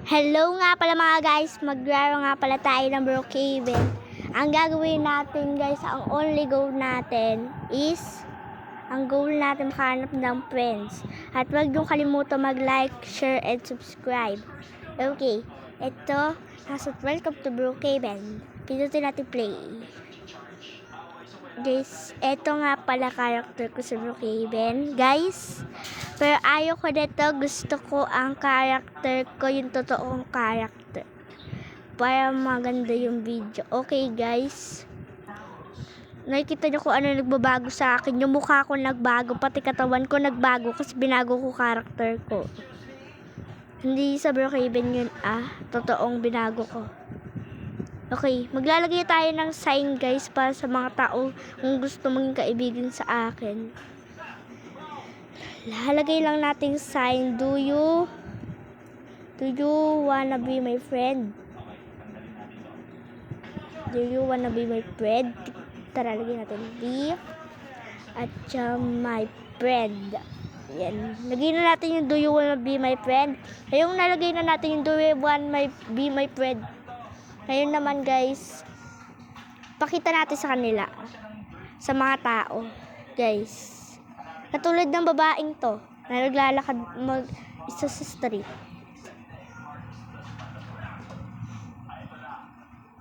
Hello nga pala mga guys, maglaro nga pala tayo ng Brookhaven. Ang gagawin natin guys, ang only goal natin is, ang goal natin makahanap ng friends. At huwag niyong kalimutan mag-like, share, and subscribe. Okay, ito, welcome to Brookhaven. Pinutin natin play. Guys, ito nga pala character ko sa Brookhaven. Guys, pero ayaw ko dito, gusto ko ang character ko, yung totoong character. Para maganda yung video. Okay guys. Nakikita niyo kung ano nagbabago sa akin. Yung mukha ko nagbago, pati katawan ko nagbago kasi binago ko character ko. Hindi sa Brookhaven yun totoong binago ko. Okay, maglalagay tayo ng sign guys para sa mga tao kung gusto maging kaibigan sa akin. Lalagay lang natin sign, do you wanna be my friend? Do you wanna be my friend? Tara, lagyan natin be at my friend. Yan. Lagyan na natin yung do you wanna be my friend. Ngayong nalagay na natin yung do you wanna be my friend. Ngayon naman guys, pakita natin sa kanila, sa mga tao, guys. Katulad ng babaeng to, na naglalakad isa sa street.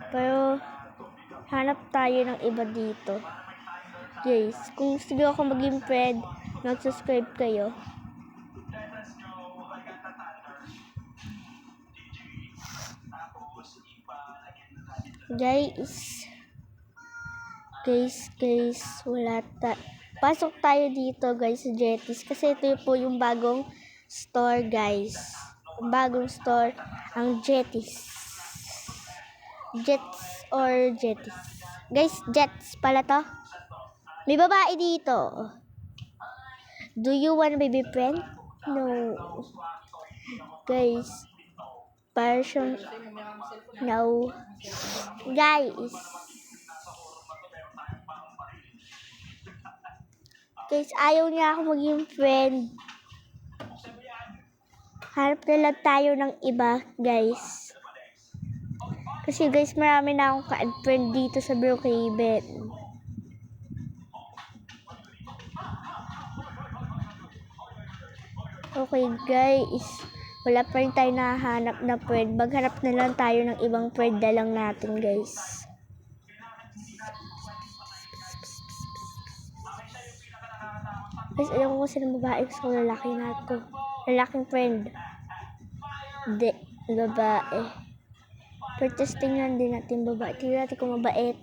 Pero, hanap tayo ng iba dito. Guys, kung gusto nyo ako maging friend, mag-subscribe kayo. Guys, wala pasok tayo dito guys sa Jetties kasi ito po yung bagong store guys. Bagong store ang Jetties. Jets or Jetties. Guys, Jets pala to. May babae dito. Do you want to be friend? No. Guys, version no. Guys, ayaw niya ako maging friend. Harap na lang tayo ng iba, guys. Kasi guys, marami na akong ka-friend dito sa Brookhaven. Okay guys, wala pa rin tayo nahanap na friend. Maghanap na lang tayo ng ibang friend na lang natin guys. Guys, alam ko sino babae, gusto ko lalaki na to. Lalaking friend. Hindi, babae. Pero testingnan din natin babae. Tingnan natin kung mabait.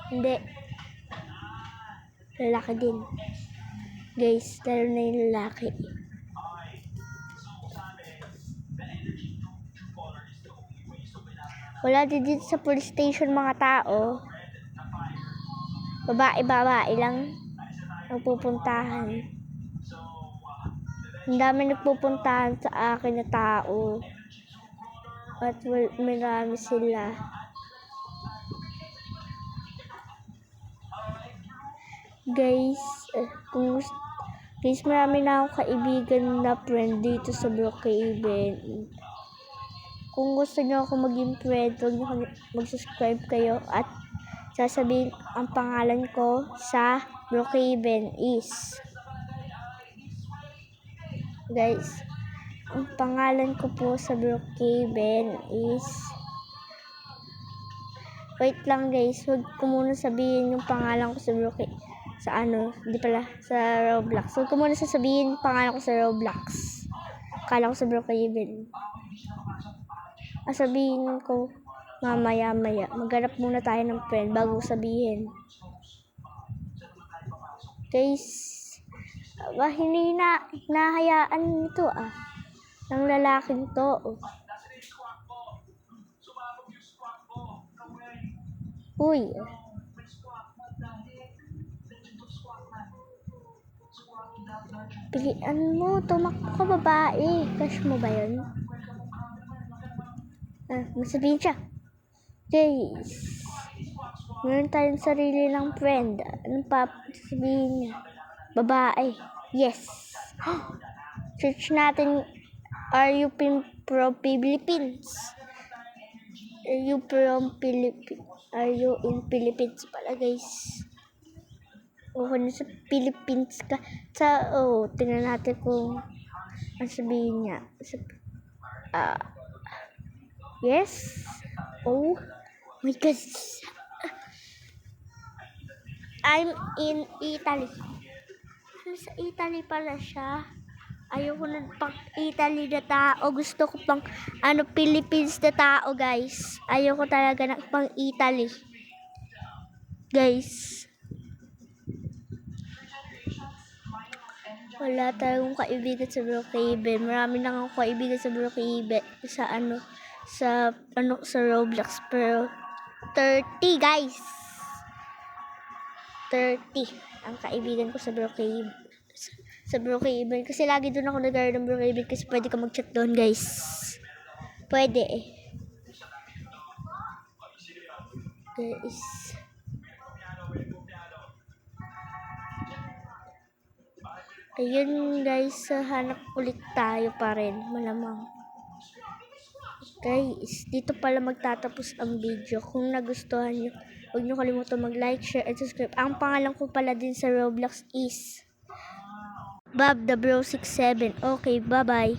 Hindi. Lalaki din. Guys, lalo na yung lalaki. Wala din dito sa police station mga tao. Babae lang nagpupuntahan. Ang dami nagpupuntahan sa akin na tao. At marami sila. Guys, marami na akong kaibigan na friend dito sa Brookhaven. Kung gusto niyo ako maging friend, huwag niyo mag-subscribe kayo at sasabihin ang pangalan ko sa Brookhaven is, guys, ang pangalan ko po sa Brookhaven is, wait lang guys, huwag ko muna sabihin yung pangalan ko sa Brookhaven, sa Roblox. Huwag ko muna sasabihin yung pangalan ko sa Roblox. Akala ko sa Brookhaven. Sabihin ko mamaya. Maghanap muna tayo ng friend bago sabihin. Guys, hinahayaan nito ng lalaking to. Uy. Pilihan mo, tumakbo ka babae. Crush mo ba yun? Masabihin siya. Guys, meron tayong sarili ng friend. Anong sabihin niya? Babae. Yes. Search natin, are you from Philippines? Are you from Philippines? Are you in Philippines pala, guys? O kung nasa Philippines ka. Tingnan natin kung ang sabihin niya. Yes? Oh my God. I'm in Italy. Sa Italy pala siya. Ayoko na pang Italy na tao. Gusto ko pang Philippines na tao, guys. Ayoko talaga na pang Italy. Guys. Wala tayong kaibigan sa Brookhaven. Marami na akong kaibigan sa Brookhaven. Sa Roblox. Pero 30, guys. 30 ang kaibigan ko sa Brookhaven. Kasi lagi doon ako nag-aaral ng Brookhaven kasi pwede ka mag-chat doon, guys. Pwede eh. Guys. Ayun, guys. Hanap ulit tayo pa rin. Malamang. Guys, dito pala magtatapos ang video. Kung nagustuhan nyo, huwag nyo kalimutan mag-like, share, and subscribe. Ang pangalan ko pala din sa Roblox is Bob the Bro 67. Okay, bye-bye.